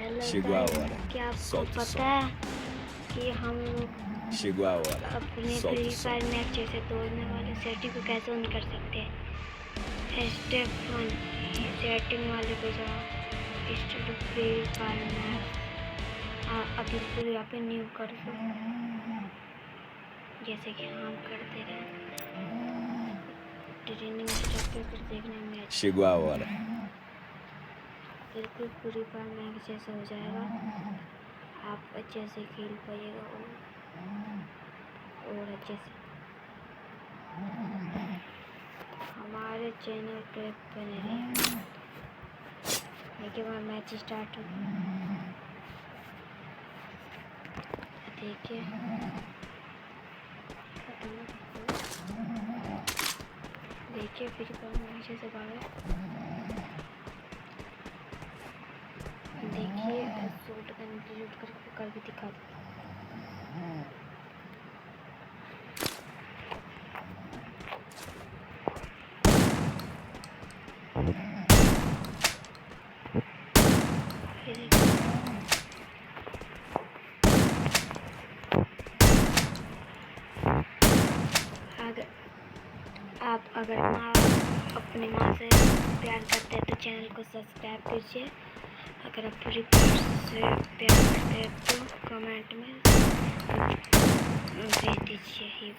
Chegou a hora. क्या आपको Solta o पता som. है कि हम लोग Chegou a hora. अपने Solta free o som. Fire में अच्छे से तोड़ने वाले सेटिंग को कैसे ऑन कर सकते हैं? स्टेप 1, सेटिंग वाले पे जाओ, स्टार्ट फ्री फायर में अब इसको यहाँ पे न्यू कर दो, जैसे कि हम करते रहे। ट्रेनिंग स्टार्ट कर देखने में Chegou a hora. बिल्कुल फ्री फायर में अच्छे से हो जाएगा, आप अच्छे से खेल पाइएगा और अच्छे से हमारे चैनल पे बने रहिए। देखिए वहाँ मैच स्टार्ट हो गया, देखिए देखिए फ्री फायर में अच्छे से भागा। देखिए शूट कर भी दिखा दो। अगर आप अपनी माँ से प्यार करते हैं तो चैनल को सब्सक्राइब कीजिए। अगर आप फ्री फायर से प्यार करते हैं तो कमेंट में भेज दीजिए ही।